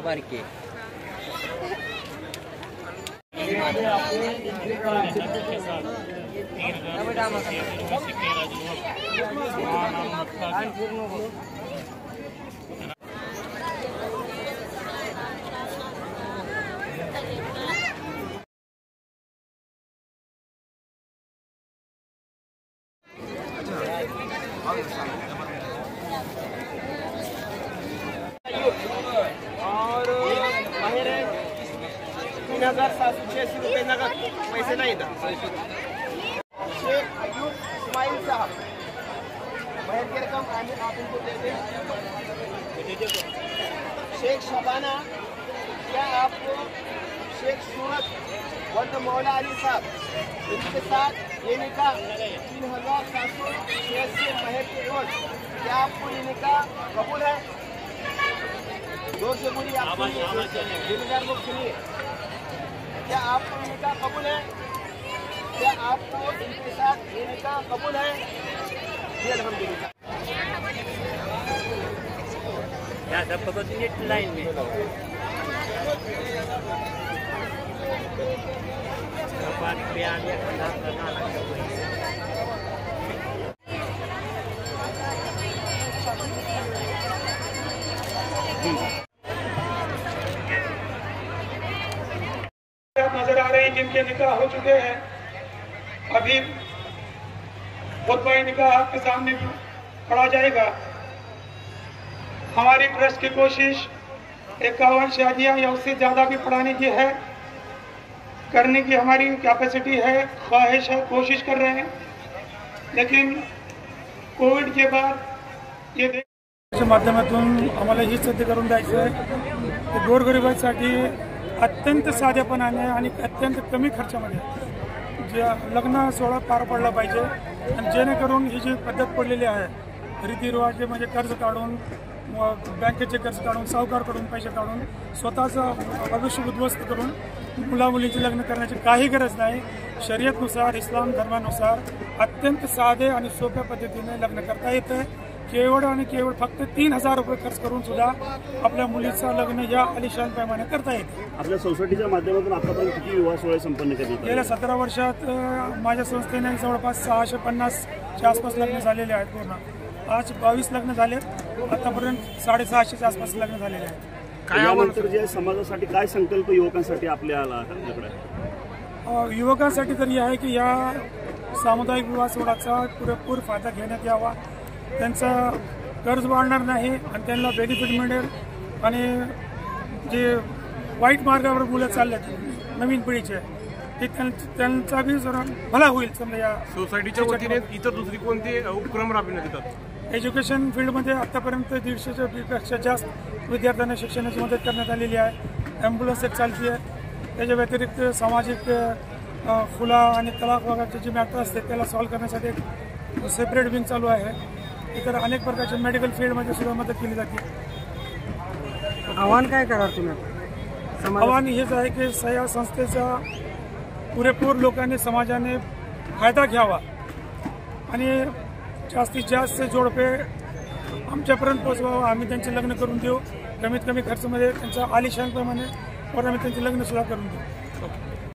Parque. ₹780 नगद पैसे नाही शेख अयूब इस्माइल साहब बाहर की रकम आप इनको दे दें। शेख शबाना, क्या आपको शेख सूरत वंद मौला अली साहब इनके साथ ये निकाह 3786 महर के रोज, क्या आपको ये निकाह कबूल है? जोर से बोलिए, आप जिम्मेदार लोग सुनिए। क्या आपको ये निकाह कबूल है? क्या आपको इनके साथ ये निकाह कबूल है? जी अल्हम्दुलिल्लाह। क्या सब पकड़ दीजिए लाइन में। बात पे आ गया ठंडा करना लगता नजर आ रहे हैं जिनके निकाह हो चुके हैं। अभी खुतबा निकाह आपके सामने पढ़ा जाएगा। हमारी ट्रस्ट की कोशिश 51 शादियाँ या उससे ज़्यादा भी पढ़ाने की है, करने की हमारी कैपेसिटी है, ख्वाहिश है, कोशिश कर रहे हैं। लेकिन कोविड के बाद ये माध्यमातून आम्हाला ही सिद्ध करून द्यायचं आहे की गोरगरिबांसाठी अत्यंत साधेपणाने आणि अत्यंत कमी खर्चामध्ये जे लग्न सोहळा पार पडला पाहिजे आणि जेणेकरून ही जी पद्धत पडलेली आहे रीतिरिवाज म्हणजे कर्ज काढून बँकेचे कर्ज काढून सावकारकडून पैसे काढून स्वतःचं भविष्य उद्ध्वस्त करून मुलामुलींची लग्न करण्याची काही गरज नाही। शरीयतनुसार इस्लाम धर्मानुसार अत्यंत साधे आणि सोप्या पद्धतीने लग्न करता येते। केवळ आणि केवळ फक्त 3000 रुपये खर्च करून सुद्धा आपल्या मुलीचं लग्न या आलिशान पैमाने करता येते। आपल्या सोसायटीच्या माध्यमातून आतापर्यंत किती विवाह सोहळे संपन्न केले? गेल्या 17 वर्षात माझ्या संस्थेने जवळपास 650 च्या आसपास लग्न झालेले आहेत। पूर्ण आज 22 लग्न झाले, आतापर्यंत 650 च्या आसपास लग्न झालेले आहेत। यानंतर जे समाजासाठी काय संकल्प युवकांसाठी आपल्याकडे? युवकांसाठी तरी आहे की या सामुदायिक विवाह सोहळ्याचा पुरेपूर फायदा घेण्यात यावा, त्यांचा कर्ज वाढणार नाही आणि त्यांना बेनिफिट मिळेल आणि जे वाईट मार्गावर मुलं चाललेत नवीन पिढीचे ते त्यांचा बी जरा भला होईल। समजा या सोसायटीच्या वतीने इतर दुसरी कोणते उपक्रम राबविण्यात येतात? एज्युकेशन फील्डमध्ये आतापर्यंत 150पेक्षा जास्त विद्यार्थ्यांना शिक्षणाची मदत करण्यात आलेली आहे। ॲम्ब्युलन्स एक चालती आहे, त्याच्या व्यतिरिक्त सामाजिक खुला आणि तलाक वगैरेचे जे मॅटर असते त्याला सॉल्व्ह करण्यासाठी एक सेपरेट विंग चालू आहे। इतर अनेक प्रकारच्या मेडिकल फील्डमध्ये सुद्धा मदत केली जाते। आव्हान काय करा तुम्ही? आव्हान हेच आहे की या संस्थेचा पुरेपूर लोकांनी समाजाने फायदा घ्यावा आणि जास्तीत जास्त जोडपे आमच्यापर्यंत पोहोचवावं। आम्ही त्यांचे लग्न करून देऊ, कमीत कमी खर्चामध्ये त्यांच्या आलिशानप्रमाणे, और आम्ही त्यांचे लग्न सुद्धा करून देऊ।